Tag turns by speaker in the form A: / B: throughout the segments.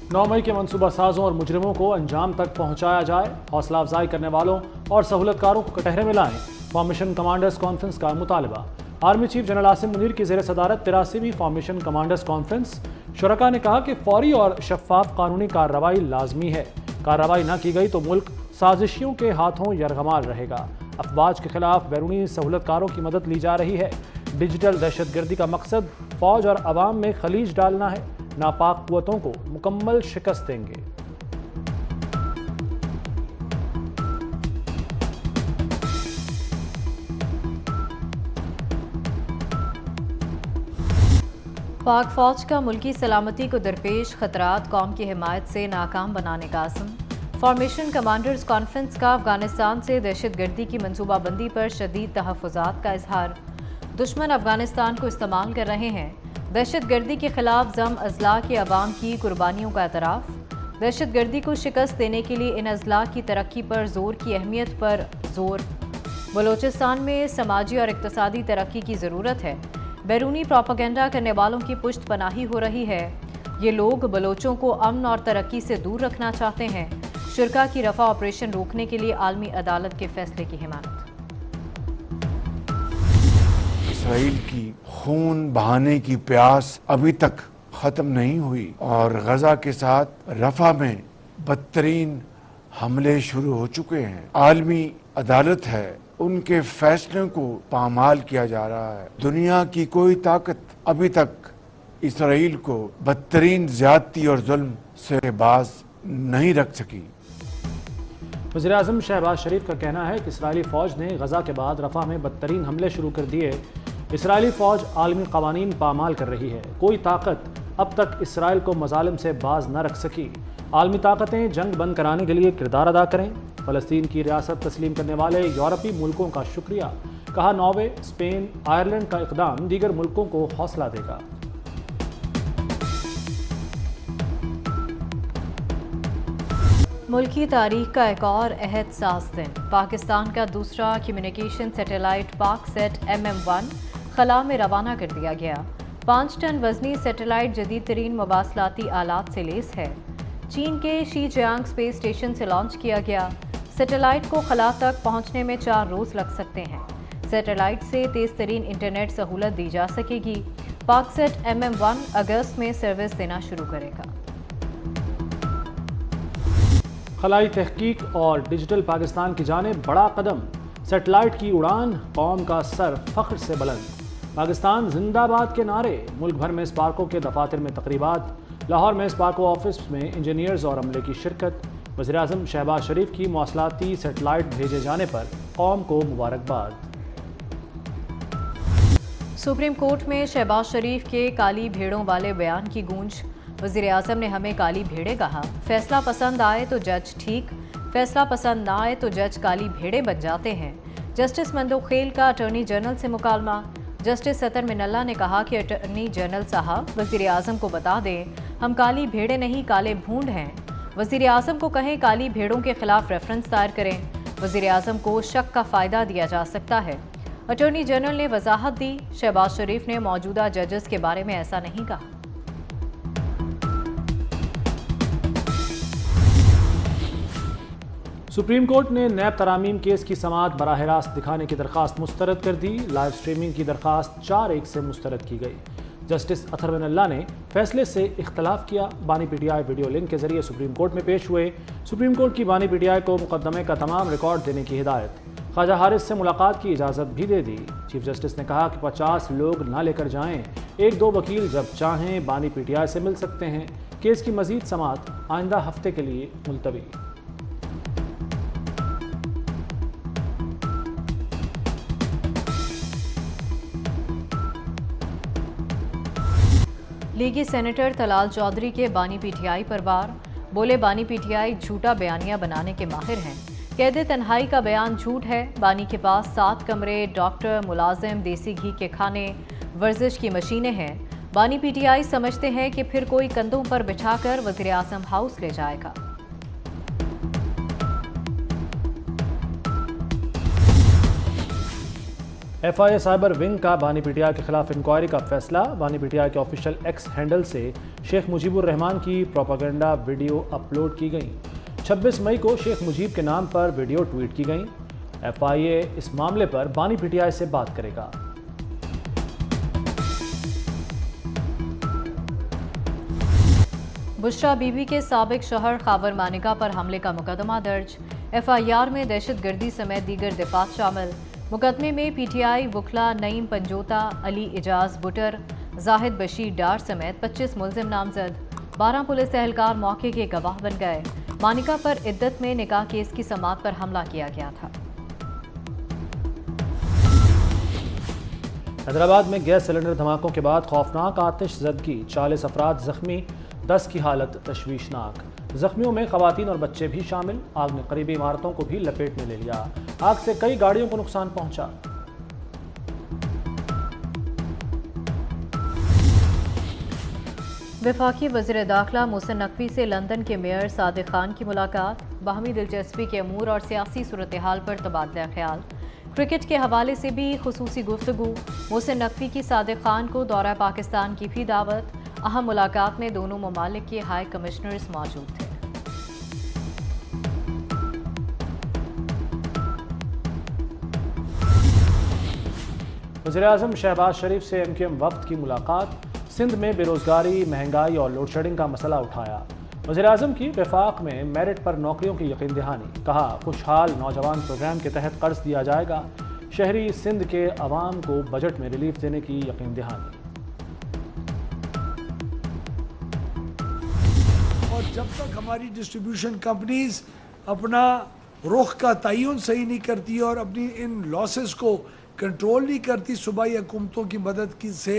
A: 9 मई के मनसूबा साजों और मुजरिमों को अंजाम तक पहुंचाया जाए, हौसला अफजाई करने वालों और सहूलतकारों को कटहरे में लाएं। फॉर्मेशन कमांडर्स कॉन्फ्रेंस का मुतालबा। Army chief general Asim Munir की ज़ेर सदारत 83वीं फॉर्मेशन कमांडर्स कॉन्फ्रेंस। शुरका ने कहा कि फौरी और शफाफ कानूनी कार्रवाई लाजमी है। कार्रवाई न की गई तो मुल्क साजिशियों के हाथों यरगमाल रहेगा। अफवाज के खिलाफ बैरूनी सहूलतकारों की मदद ली जा रही है। डिजिटल दहशतगर्दी का मकसद फौज और अवाम में खलीज डालना है। नापाक कुव्वतों को मुकम्मल शिकस्त देंगे।
B: पाक फौज का मुल्की सलामती को दरपेश खतरात कौम की हिमायत से नाकाम बनाने का आज़म। फॉर्मेशन कमांडर्स कॉन्फ्रेंस का अफगानिस्तान से दहशतगर्दी की मनसूबाबंदी पर शदीद तहफ़्फ़ुज़ात का इजहार। दुश्मन अफगानिस्तान को इस्तेमाल कर रहे हैं। दहशतगर्दी के खिलाफ जम अजला के अवाम की कुर्बानियों का एतराफ़। दहशतगर्दी को शिकस्त देने के लिए इन अजला की तरक्की पर जोर की अहमियत पर जोर। बलोचिस्तान में समाजी और इक़्तिसादी तरक्की की ज़रूरत है। बैरूनी प्रोपेगेंडा करने वालों की पुश्त पनाही हो रही है। ये लोग बलोचों को अमन और तरक्की से दूर रखना चाहते हैं। शुरका की रफा ऑपरेशन रोकने के लिए आलमी अदालत के फैसले की हिमायत।
C: इसराइल की खून बहाने की प्यास अभी तक खत्म नहीं हुई और गजा के साथ रफा में बदतरीन हमले शुरू हो चुके हैं। आलमी अदालत है, उनके फैसलों को पामाल किया जा रहा है। दुनिया की कोई ताकत अभी तक इसराइल को बदतरीन ज्यादती और जुल्म से बाज नहीं रख सकी।
A: वज़ीर-ए-आज़म शहबाज शरीफ का कहना है कि इसराइली फ़ौज ने गजा के बाद रफा में बदतरीन हमले शुरू कर दिए। इसराइली फ़ौज आलमी क़वानीन पामाल कर रही है। कोई ताकत अब तक इसराइल को मज़ालिम से बाज न रख सकी। आलमी ताकतें जंग बंद कराने के लिए किरदार अदा करें। फ़लस्तीन की रियासत तस्लीम करने वाले यूरोपीय मुल्कों का शुक्रिया। कहा नॉर्वे, स्पेन, आयरलैंड का इक़दाम दीगर मुल्कों को हौसला देगा।
B: मुल्की तारीख का एक और एहतसास दिन। पाकिस्तान का दूसरा कम्युनिकेशन सैटेलाइट पाकसेट MM-1 खला में रवाना कर दिया गया। 5 टन वजनी सैटेलाइट जदीद तरीन मवासलाती आलात से लेस है। चीन के शीजियांग स्पेस स्टेशन से लॉन्च किया गया। सैटेलाइट को खला तक पहुंचने में 4 रोज लग सकते हैं। सैटेलाइट से तेज तरीन इंटरनेट सहूलत दी जा सकेगी। पाकसेट MM-1 अगस्त में सर्विस देना शुरू करेगा।
A: खलाई तहकीक और डिजिटल पाकिस्तान की जानिब बड़ा कदम। सेटेलाइट की उड़ान, कौम का सर फख्र से बुलंद। पाकिस्तान जिंदाबाद के नारे। मुल्क भर में स्पार्को के दफातर में तकरीबात। लाहौर में स्पार्को ऑफिस में इंजीनियर्स और अमले की शिरकत। वज़ीर-ए-आज़म शहबाज शरीफ की मौसलाती सेटेलाइट भेजे जाने पर कौम को मुबारकबाद।
B: सुप्रीम कोर्ट में शहबाज शरीफ के काली भेड़ों वाले बयान की गूंज। वज़ीर-ए-आज़म ने हमें काली भेड़ें कहा। फैसला पसंद आए तो जज ठीक, फैसला पसंद ना आए तो जज काली भेड़ें बन जाते हैं। जस्टिस मंदोखेल का अटॉर्नी जनरल से मुकालमा। जस्टिस सतर मिनल्ला ने कहा कि अटॉर्नी जनरल साहब वज़ीर-ए-आज़म को बता दें हम काली भेड़ें नहीं काले भूंड हैं। वज़ीर-ए-आज़म को कहें काली भेड़ों के खिलाफ रेफरेंस दायर करें। वज़ीर-ए-आज़म को शक का फ़ायदा दिया जा सकता है। अटॉर्नी जनरल ने वजाहत दी। शहबाज शरीफ ने मौजूदा जजेस के बारे में ऐसा नहीं कहा।
A: सुप्रीम कोर्ट ने नैब तरामीम केस की समाअत बराह रास्त दिखाने की दरख्वास्त मुस्तरद कर दी। लाइव स्ट्रीमिंग की दरख्वास्त 4-1 से मुस्तरद की गई। जस्टिस अतर मिनल्ला ने फैसले से इख्तलाफ किया। बानी PTI वीडियो लिंक के जरिए सुप्रीम कोर्ट में पेश हुए। सुप्रीम कोर्ट की बानी PTI को मुकदमे का तमाम रिकॉर्ड देने की हिदायत। ख्वाजा हारिस से मुलाकात की इजाज़त भी दे दी। चीफ जस्टिस ने कहा कि 50 लोग ना लेकर जाएं। 1-2 वकील जब चाहें बानी PTI से मिल सकते हैं। केस की मजीद समाअत आइंदा हफ्ते के लिए मुलतवी।
B: लीगी सेनेटर तलाल चौधरी के बानी PTI पर वार। बोले बानी PTI झूठा बयानिया बनाने के माहिर हैं। कैद तन्हाई का बयान झूठ है। बानी के पास 7 कमरे, डॉक्टर, मुलाजिम, देसी घी के खाने, वर्जिश की मशीनें हैं। बानी PTI समझते हैं कि फिर कोई कंधों पर बिछाकर वज़ीर-ए-आज़म हाउस ले जाएगा।
A: FIA साइबर विंग का बानी पीटीआई के खिलाफ इंक्वायरी का फैसला। बानी पीटीआई के ऑफिशियल एक्स हैंडल से शेख मुजीबुर रहमान की प्रोपेगेंडा वीडियो अपलोड की गई। 26 मई को शेख मुजीब के नाम पर वीडियो ट्वीट की गई। FIA इस मामले पर बानी पीटीआई से बात करेगा।
B: बुशरा बीबी के साबिक शोहर खाबर मानिका पर हमले का मुकदमा दर्ज। FIR में दहशतगर्दी समेत दीगर दिफात शामिल। मुकदमे में PTI वकला नईम पंजोता, अली इजाज बुटर, जाहिद बशीर डार समेत 25 मुलजिम नामजद। 12 पुलिस एहलकार मौके के गवाह बन गए। मानिका पर इद्दत में निकाह केस की समाअत पर हमला किया गया था।
A: हैदराबाद में गैस सिलेंडर धमाकों के बाद खौफनाक आतिश ज़दगी, 40 अफराद जख्मी, 10 की हालत तशवीशनाक। जख्मियों में खवातीन और बच्चे भी शामिल। आग ने करीबी इमारतों को भी लपेट में ले लिया। आग से कई गाड़ियों को नुकसान पहुंचा।
B: वफाकी वज़ीर दाखिला मोहसिन नकवी से लंदन के मेयर सादिक खान की मुलाकात। बाहमी दिलचस्पी के अमूर और सियासी सूरत हाल पर तबादला ख्याल। क्रिकेट के हवाले से भी खुसूसी गुफ्तगू। मोहसिन नकवी की सादिक खान को दौरा पाकिस्तान की भी दावत। अहम मुलाकात में दोनों ममालिक के हाई कमिश्नर्स मौजूद थे।
A: वज़ीर-ए-आज़म शहबाज शरीफ से MQM वफ्द की मुलाकात। सिंध में बेरोजगारी, महंगाई और लोड शेडिंग का मसला उठाया। वज़ीर-ए-आज़म की वफाक में मेरिट पर नौकरियों की यकीन दहानी। कहा, खुशहाल नौजवान प्रोग्राम के तहत कर्ज दिया जाएगा। शहरी सिंध के अवाम को बजट में रिलीफ देने की यकीन दहानी।
D: और जब तक हमारी डिस्ट्रीब्यूशन कंपनीज अपना रुख का तयन सही नहीं करती और अपनी इन लॉसेस को कंट्रोल नहीं करती सूबाई हुकूमतों की मदद की से,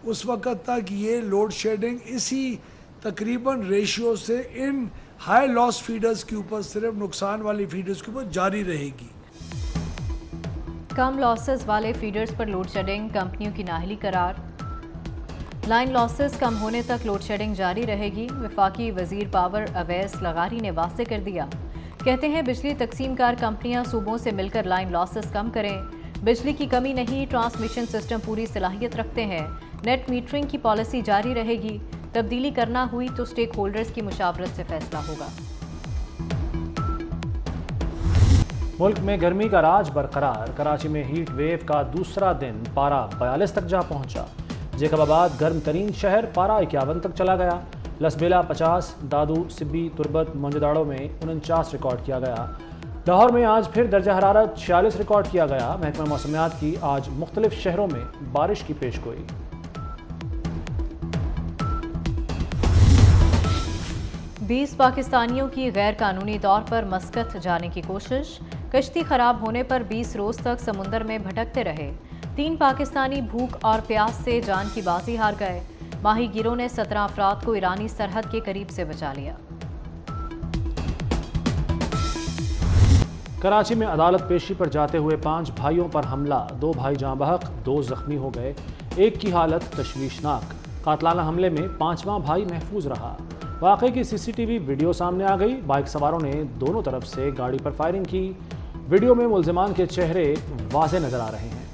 D: उस वक़्त तक ये लोड शेडिंग इसी तकरीबन रेशियो से इन हाई लॉस फीडर्स के ऊपर, सिर्फ नुकसान वाली फीडर्स के ऊपर जारी रहेगी।
B: कम लॉसेस वाले फीडर्स पर लोड शेडिंग, कंपनियों की नाहली करार। लाइन लॉसेस कम होने तक लोड शेडिंग जारी रहेगी। वफाकी वजीर पावर अवैस लगारी ने वास्ते कर दिया। कहते हैं बिजली तकसीमकार कंपनियां सूबों से मिलकर लाइन लॉसेस कम करें। बिजली की कमी नहीं, ट्रांसमिशन सिस्टम पूरी सलाहियत रखते हैं। नेट मीटरिंग की पॉलिसी जारी रहेगी। तब्दीली करना हुई तो स्टेक होल्डर्स की मुशावरत से फैसला होगा।
A: मुल्क में गर्मी का राज बरकरार। कराची में हीट वेव का दूसरा दिन पारा 42 तक जा पहुंचा। जेकबाबाद गर्म तरीन शहर, पारा 51 तक चला गया। लसबेला 50, दादू, सिब्बी, तुरबत, मोंजदाड़ो में 49 रिकॉर्ड किया गया। लाहौर में आज फिर दर्जा हरारत 46 रिकॉर्ड किया गया। महकमा मौसमियात की आज मुख्तलिफ शहरों में बारिश की पेशगोई। बीस पाकिस्तानियों की गैर कानूनी तौर पर मस्कत जाने की कोशिश। कश्ती खराब होने पर 20 रोज तक समुंदर में भटकते रहे। 3 पाकिस्तानी भूख और प्यास से जान की बाजी हार गए। माहीगीरों ने 17 अफराद को ईरानी सरहद के करीब से बचा लिया। कराची में अदालत पेशी पर जाते हुए 5 भाइयों पर हमला। 2 भाई जाँ बहक, 2 जख्मी हो गए। एक की हालत तशवीशनाक। कातलाना हमले में 5वां भाई महफूज रहा। वाक़े की CCTV वीडियो सामने आ गई। बाइक सवारों ने दोनों तरफ से गाड़ी पर फायरिंग की। वीडियो में मुल्जिमान के चेहरे वाज़े नजर आ रहे हैं।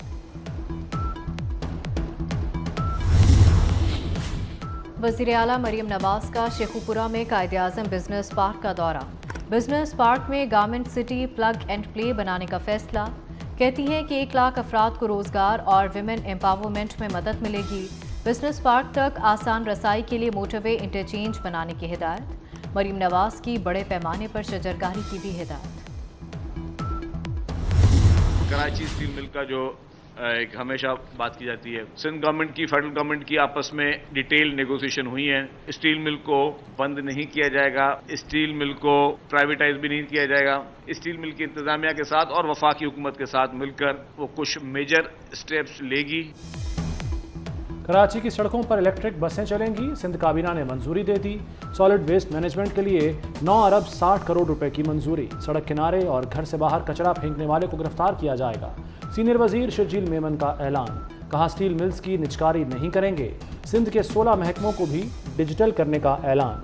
B: वज़ीर आला मरीम नवाज का शेखुपुरा में कायदे-आज़म बिजनेस पार्क का दौरा। बिजनेस पार्क में garment city plug and play बनाने का फैसला। कहती हैं कि 1 लाख अफराद को रोजगार और विमेन एम्पावरमेंट में मदद मिलेगी। बिजनेस पार्क तक आसान रसाई के लिए मोटरवे इंटरचेंज बनाने की हिदायत। मरीम नवाज की बड़े पैमाने पर शजरकारी की भी हिदायत।
E: कराची स्टील मिल का जो एक हमेशा बात की जाती है, सिंध गवर्नमेंट की फेडरल गवर्नमेंट की आपस में डिटेल नेगोशिएशन हुई है। स्टील मिल को बंद नहीं किया जाएगा, स्टील मिल को प्राइवेटाइज भी नहीं किया जाएगा। स्टील मिल की इंतजामिया के साथ और वफाकी हुकूमत के साथ मिलकर वो कुछ मेजर स्टेप्स लेगी।
A: कराची की सड़कों पर इलेक्ट्रिक बसें चलेंगी। सिंध काबीना ने मंजूरी दे दी। सॉलिड वेस्ट मैनेजमेंट के लिए 9 अरब 60 करोड़ रुपए की मंजूरी। सड़क किनारे और घर से बाहर कचरा फेंकने वाले को गिरफ्तार किया जाएगा। सीनियर वजीर शर्जील मेमन का ऐलान। कहा, स्टील मिल्स की निजकारी नहीं करेंगे। सिंध के 16 महकमों को भी डिजिटल करने का ऐलान।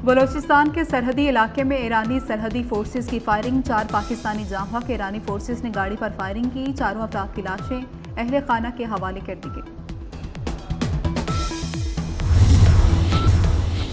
F: बलूचिस्तान के सरहदी इलाके में ईरानी सरहदी फोर्सेस की फायरिंग, 4 पाकिस्तानी जांबा के ईरानी फोर्सेस ने गाड़ी पर फायरिंग की, 4 अफराद की लाशें अहले खाना के हवाले कर दी गई।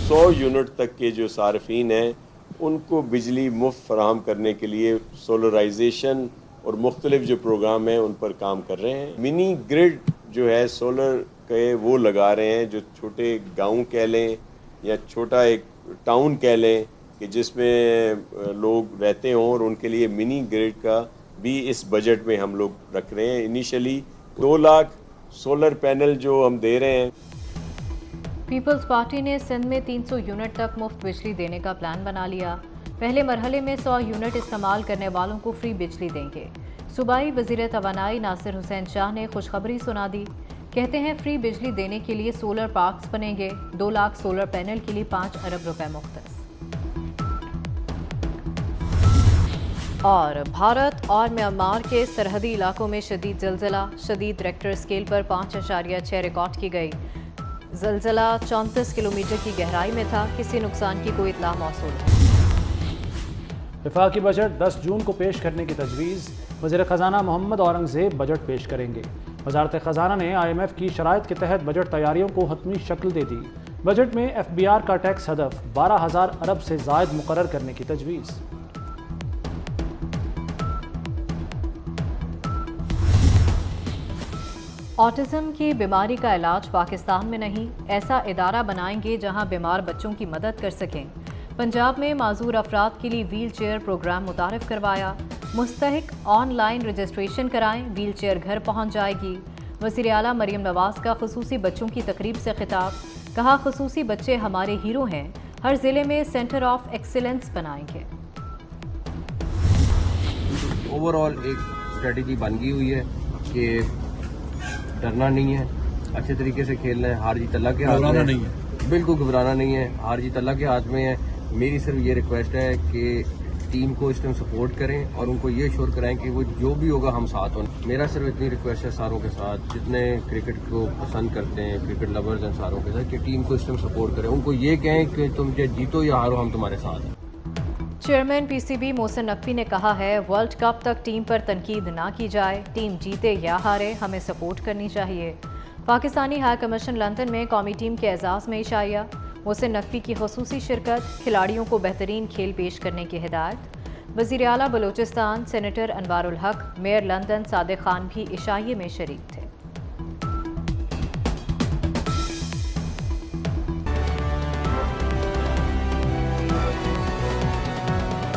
G: 100 यूनिट तक के जो सार्फिन हैं उनको बिजली मुफ्त फराहम करने के लिए सोलराइजेशन और मुख्तलिफ जो प्रोग्राम हैं उन पर काम कर रहे हैं। मिनी ग्रिड जो है सोलर के वो लगा रहे हैं, जो छोटे गांव कह लें या छोटा एक टाउन कह लें कि जिसमें लोग रहते हों, और उनके लिए मिनी ग्रिड का भी इस बजट में हम लोग रख रहे हैं। इनिशियली 2 लाख सोलर पैनल जो हम दे रहे हैं।
B: पीपल्स पार्टी ने सिंध में 300 यूनिट तक मुफ्त बिजली देने का प्लान बना लिया। पहले मरहले में 100 यूनिट इस्तेमाल करने वालों को फ्री बिजली देंगे। सूबाई वज़ीर तवानाई नासिर हुसैन शाह ने खुशखबरी सुना दी। कहते हैं फ्री बिजली देने के लिए सोलर पार्क्स बनेंगे। 2 लाख सोलर पैनल के लिए 5 अरब रुपए मुख्तस। और भारत और म्यांमार के सरहदी इलाकों में शदीद ज़लज़ला, शदीद रेक्टर स्केल पर 5.6 रिकॉर्ड की गई। ज़लज़ला 34 किलोमीटर की गहराई में था। किसी नुकसान की कोई इत्तला मौसूल नहीं।
A: वफाकी बजट 10 जून को पेश करने की तजवीज़। वज़ीर ख़जाना मोहम्मद औरंगज़ेब बजट पेश करेंगे। वज़ारत ख़जाना ने IMF की शराइत के तहत बजट तैयारियों को हतमी शक्ल दे दी। बजट में FBR का टैक्स हदफ 12,000 अरब से ज़ायद मुकर्रर करने की तजवीज़।
B: ऑटिज़म की बीमारी का इलाज पाकिस्तान में नहीं, ऐसा इदारा बनाएंगे जहां बीमार बच्चों की मदद कर सकें। पंजाब में माजूर अफराद के लिए व्हील चेयर प्रोग्राम मुतारिफ करवाया। मुस्तहिक ऑनलाइन रजिस्ट्रेशन कराएं, व्हील चेयर घर पहुंच जाएगी। वज़ीर आला मरीम नवाज का खुसूसी बच्चों की तकरीब से खिताब। कहा, खुसूसी बच्चे हमारे हीरो हैं, हर ज़िले में सेंटर ऑफ एक्सीलेंस बनाएंगे।
H: ओवरऑल एक स्ट्रेटजी बन गई हुई है कि डरना नहीं है, अच्छे तरीके से खेलना है। हार जीत अल्लाह के हाथ में नहीं है, बिल्कुल घबराना नहीं है। हार जीत अल्लाह के हाथ में है। मेरी सिर्फ ये रिक्वेस्ट है कि टीम को इस टाइम सपोर्ट करें और उनको ये श्योर कराएं कि वो जो भी होगा हम साथ हों। मेरा सिर्फ इतनी रिक्वेस्ट है सारों के साथ, जितने क्रिकेट को पसंद करते हैं, क्रिकेट लवर्स हैं सारों के साथ, कि टीम को इस टाइम सपोर्ट करें। उनको ये कहें कि तुम जीतो या हारो, हम तुम्हारे साथ हैं।
B: चेयरमैन PCB मोहसिन नकवी ने कहा है, वर्ल्ड कप तक टीम पर तनकीद ना की जाए। टीम जीते या हारे, हमें सपोर्ट करनी चाहिए। पाकिस्तानी हाई कमीशन लंदन में कौमी टीम के एजाज़ में इशाया। मोहसिन नकवी की खुसूसी शिरकत, खिलाड़ियों को बेहतरीन खेल पेश करने की हिदायत। वज़ीर आला बलूचिस्तान सेनेटर अनवारुल हक, मेयर लंदन सादिक खान भी इशाये में शरीक थे।